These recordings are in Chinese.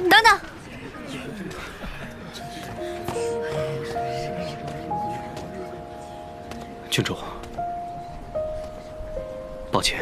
等等，郡主，抱歉。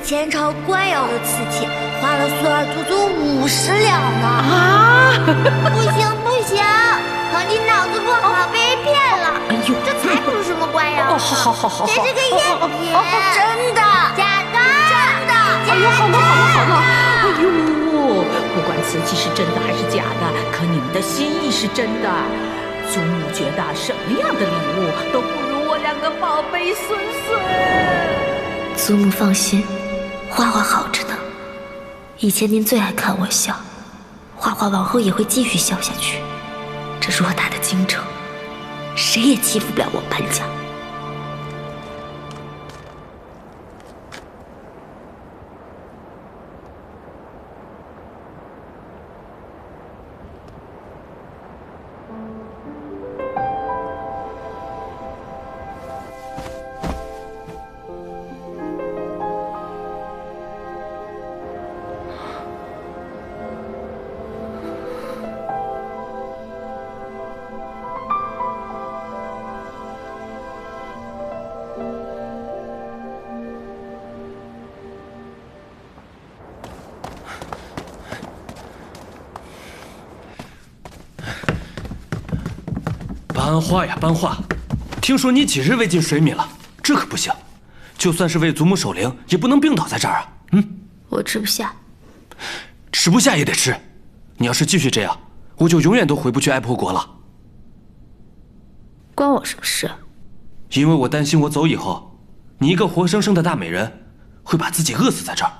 前朝官窑的瓷器，花了苏儿足足50两呢！啊！不行不行，皇帝脑子不好，被人骗了。哎呦，这才不是什么官窑！好，这是个赝品，真的，假的，真的。哎呦，好了！哎呦，不管瓷器是真的还是假的，可你们的心意是真的。祖母觉得什么样的礼物都不如我2个宝贝孙孙。祖母放心。花花好着呢，以前您最爱看我笑，花花往后也会继续笑下去。这偌大的京城，谁也欺负不了我潘家。班花呀班花，听说你几日未进水米了，这可不行。就算是为祖母守灵，也不能病倒在这儿啊。我吃不下，吃不下也得吃。你要是继续这样，我就永远都回不去爱婆国了。关我什么事？因为我担心我走以后，你一个活生生的大美人，会把自己饿死在这儿。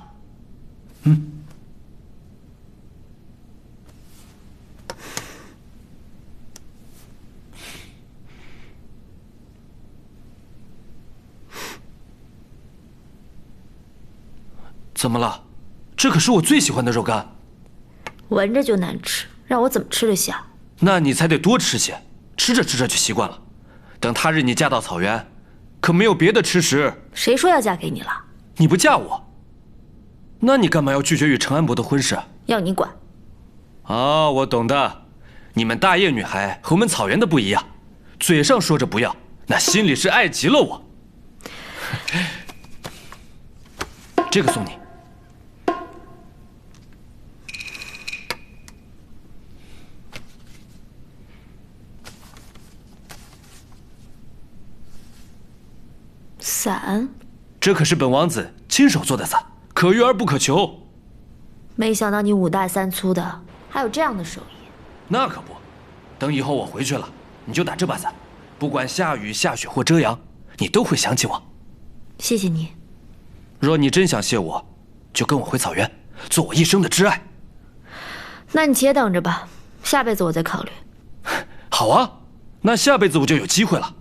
怎么了？这可是我最喜欢的肉干。闻着就难吃，让我怎么吃得下？那你才得多吃些，吃着吃着就习惯了。等他日你嫁到草原，可没有别的吃食。谁说要嫁给你了？你不嫁我，那你干嘛要拒绝与程安伯的婚事？要你管。哦，我懂的。你们大叶女孩和我们草原的不一样，嘴上说着不要，那心里是爱极了我。这个送你。伞，这可是本王子亲手做的伞，可遇而不可求。没想到你5大3粗的，还有这样的手艺。那可不，等以后我回去了，你就打这把伞，不管下雨下雪或遮阳，你都会想起我。谢谢你。若你真想谢我，就跟我回草原，做我一生的挚爱。那你且等着吧，下辈子我再考虑。好啊，那下辈子我就有机会了。